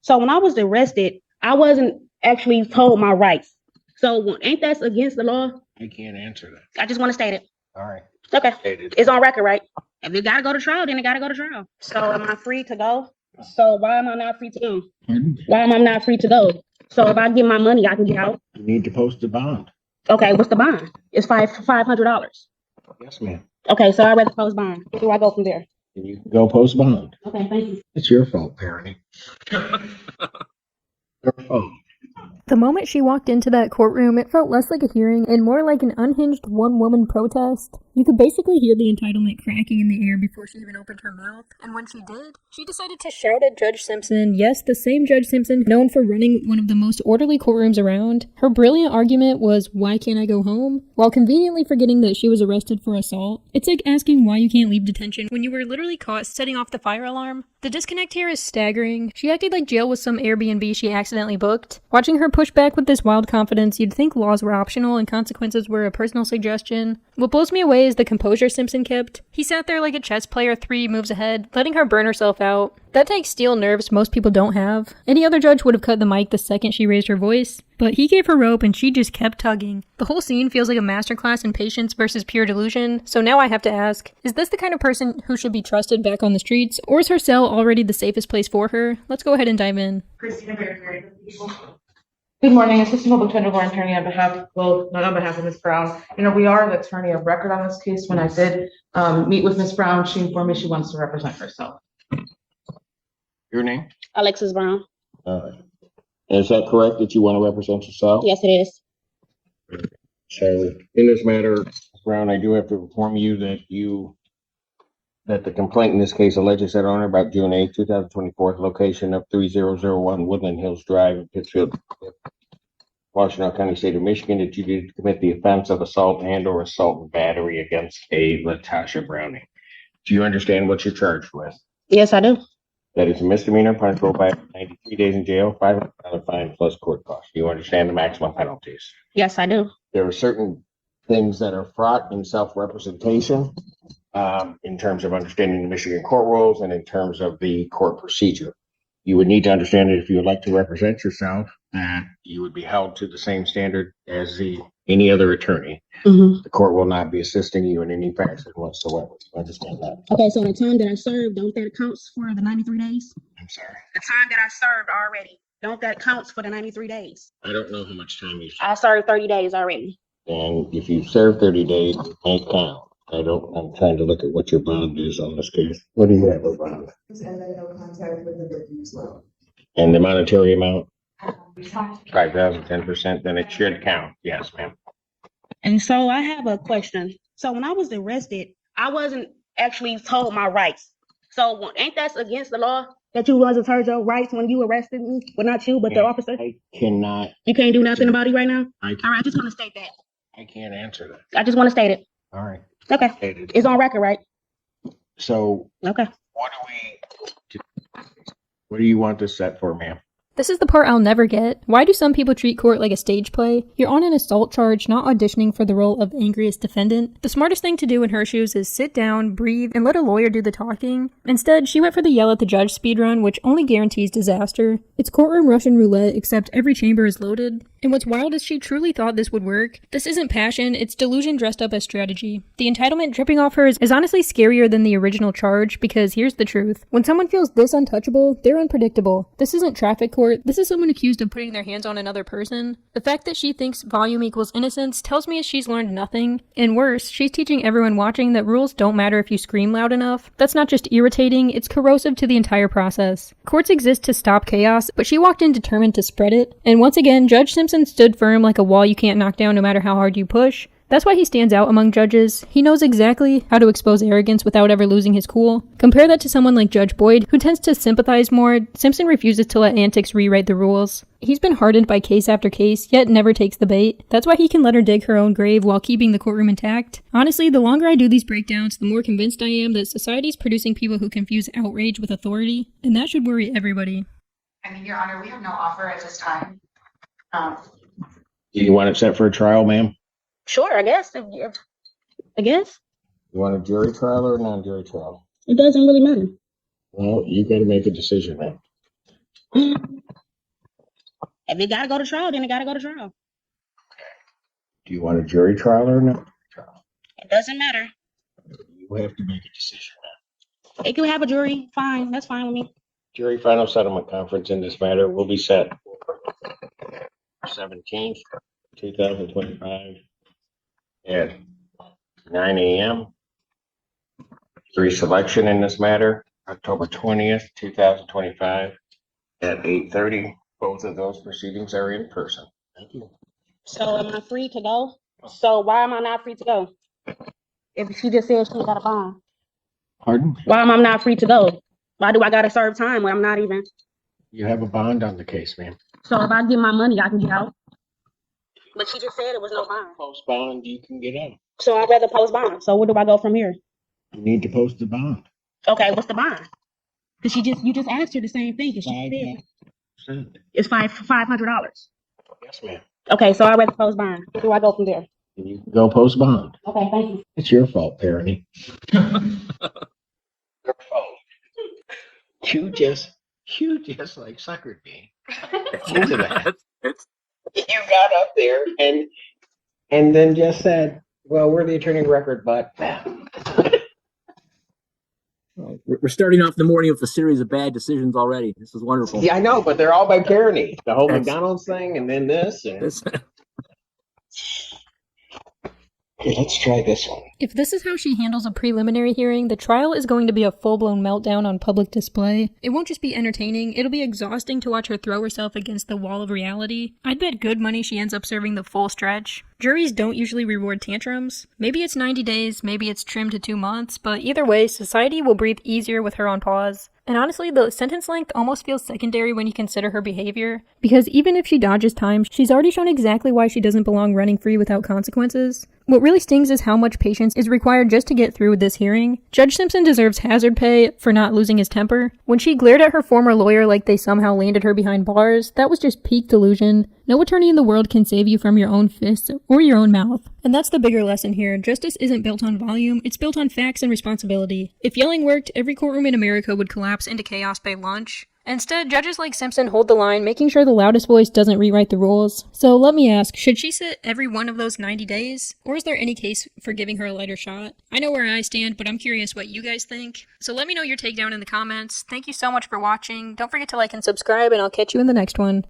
So when I was arrested, I wasn't actually told my rights. So ain't that against the law? I can't answer that. I just want to state it. All right. Okay. Stated. It's on record, right? If it gotta go to trial, then it gotta go to trial. So am I free to go? So why am I not free to go? Why am I not free to go? So if I get my money, I can get out. You need to post a bond. Okay, what's the bond? It's $500. Yes, ma'am. Okay, so I'd rather post bond. Where do I go from there? You can go post bond. Okay, thank you. It's your fault, parenting. Your fault. The moment she walked into that courtroom, it felt less like a hearing and more like an unhinged one-woman protest. You could basically hear the entitlement cracking in the air before she even opened her mouth. And when she did, she decided to shout at Judge Simpson. Yes, the same Judge Simpson, known for running one of the most orderly courtrooms around. Her brilliant argument was, "Why can't I go home?" while conveniently forgetting that she was arrested for assault. It's like asking why you can't leave detention when you were literally caught setting off the fire alarm. The disconnect here is staggering. She acted like jail was some Airbnb she accidentally booked. Watching her push back with this wild confidence, you'd think laws were optional and consequences were a personal suggestion. What blows me away is the composure Simpson kept. He sat there like a chess player 3 moves ahead, letting her burn herself out. That takes steel nerves most people don't have. Any other judge would have cut the mic the second she raised her voice, but he gave her rope and she just kept tugging. The whole scene feels like a masterclass in patience versus pure delusion, so now I have to ask, is this the kind of person who should be trusted back on the streets, or is her cell already the safest place for her? Let's go ahead and dive in. Good morning, Assistant Public Defender Attorney on behalf, well, not on behalf of Ms. Brown. We are the attorney of record on this case. When I did meet with Ms. Brown, she informed me she wants to represent herself. Your name? Alexis Brown. All right. Is that correct that you want to represent yourself? Yes, it is. So in this matter, Brown, I do have to inform you that the complaint in this case alleges that on or about June 8, 2024, location of 3001 Woodland Hills Drive in Pittsfield, Washington County, State of Michigan, that you did commit the offense of assault and/or assault and battery against a Latasha Browning. Do you understand what you're charged with? Yes, I do. That is a misdemeanor, punishable by 93 days in jail, $500 fine plus court costs. Do you understand the maximum penalties? Yes, I do. There are certain things that are fraught in self-representation, in terms of understanding the Michigan court rules and in terms of the court procedure. You would need to understand that if you would like to represent yourself, that you would be held to the same standard as any other attorney. Mm-hmm. The court will not be assisting you in any fashion whatsoever. You understand that? Okay, so the time that I served, don't that counts for the 93 days? I'm sorry. The time that I served already, don't that counts for the 93 days? I don't know how much time you served. I served 30 days already. And if you serve 30 days, it may count. I'm trying to look at what your bond is on this case. What do you have a bond? And the monetary amount? 5,000, 10%, then it should count. Yes, ma'am. And so I have a question. So when I was arrested, I wasn't actually told my rights. So ain't that against the law that you wasn't told your rights when you arrested me? Well, not you, but the officer. I cannot. You can't do nothing about it right now? I All right, I just want to state that. I can't answer that. I just want to state it. All right. Okay. Stated. It's on record, right? So Okay. what do you want this set for, ma'am? This is the part I'll never get. Why do some people treat court like a stage play? You're on an assault charge, not auditioning for the role of angriest defendant. The smartest thing to do in her shoes is sit down, breathe, and let a lawyer do the talking. Instead, she went for the yell at the judge speedrun, which only guarantees disaster. It's courtroom Russian roulette, except every chamber is loaded. And what's wild is she truly thought this would work. This isn't passion, it's delusion dressed up as strategy. The entitlement dripping off her is honestly scarier than the original charge, because here's the truth. When someone feels this untouchable, they're unpredictable. This isn't traffic court, this is someone accused of putting their hands on another person. The fact that she thinks volume equals innocence tells me she's learned nothing. And worse, she's teaching everyone watching that rules don't matter if you scream loud enough. That's not just irritating, it's corrosive to the entire process. Courts exist to stop chaos, but she walked in determined to spread it. And once again, Judge Simpson stood firm like a wall you can't knock down no matter how hard you push. That's why he stands out among judges. He knows exactly how to expose arrogance without ever losing his cool. Compare that to someone like Judge Boyd, who tends to sympathize more. Simpson refuses to let antics rewrite the rules. He's been hardened by case after case, yet never takes the bait. That's why he can let her dig her own grave while keeping the courtroom intact. Honestly, the longer I do these breakdowns, the more convinced I am that society's producing people who confuse outrage with authority, and that should worry everybody. Your Honor, we have no offer at this time. Do you want it set for a trial, ma'am? Sure, I guess. I guess. You want a jury trial or a non-jury trial? It doesn't really matter. Well, you got to make a decision, ma'am. If it gotta go to trial, then it gotta go to trial. Do you want a jury trial or no? It doesn't matter. You have to make a decision. It can have a jury. Fine. That's fine with me. Jury final settlement conference in this matter will be set 17th, 2025 at 9 a.m. Jury selection in this matter, October 20th, 2025 at 8:30. Both of those proceedings are in person. Thank you. So am I free to go? So why am I not free to go? If she just said she got a bond. Pardon? Why am I not free to go? Why do I gotta serve time when I'm not even? You have a bond on the case, ma'am. So if I get my money, I can get out. But she just said it was no bond. Post bond, you can get out. So I'd rather post bond. So where do I go from here? You need to post the bond. Okay, what's the bond? Cause you just asked her the same thing. Cause she said 5%. it's $500. Yes, ma'am. Okay, so I'd rather post bond. Where do I go from there? You can go post bond. Okay, thank you. It's your fault, Parody. Your fault. You just like suckered me into that. You got up there and then just said, well, we're the attorney of record, but We're starting off the morning with a series of bad decisions already. This is wonderful. yeah, I know, but they're all by Parody. The whole That's- McDonald's thing and then this. And This- okay, let's try this one. If this is how she handles a preliminary hearing, the trial is going to be a full-blown meltdown on public display. It won't just be entertaining, it'll be exhausting to watch her throw herself against the wall of reality. I'd bet good money she ends up serving the full stretch. Juries don't usually reward tantrums. Maybe it's 90 days, maybe it's trimmed to 2 months, but either way, society will breathe easier with her on pause. And honestly, the sentence length almost feels secondary when you consider her behavior, because even if she dodges time, she's already shown exactly why she doesn't belong running free without consequences. What really stings is how much patience is required just to get through with this hearing. Judge Simpson deserves hazard pay for not losing his temper. When she glared at her former lawyer like they somehow landed her behind bars, that was just peak delusion. No attorney in the world can save you from your own fists or your own mouth. And that's the bigger lesson here. Justice isn't built on volume, it's built on facts and responsibility. If yelling worked, every courtroom in America would collapse into chaos by lunch. Instead, judges like Simpson hold the line, making sure the loudest voice doesn't rewrite the rules. So let me ask, should she sit every one of those 90 days? Or is there any case for giving her a lighter shot? I know where I stand, but I'm curious what you guys think. So let me know your take down in the comments. Thank you so much for watching. Don't forget to like and subscribe, and I'll catch you in the next one.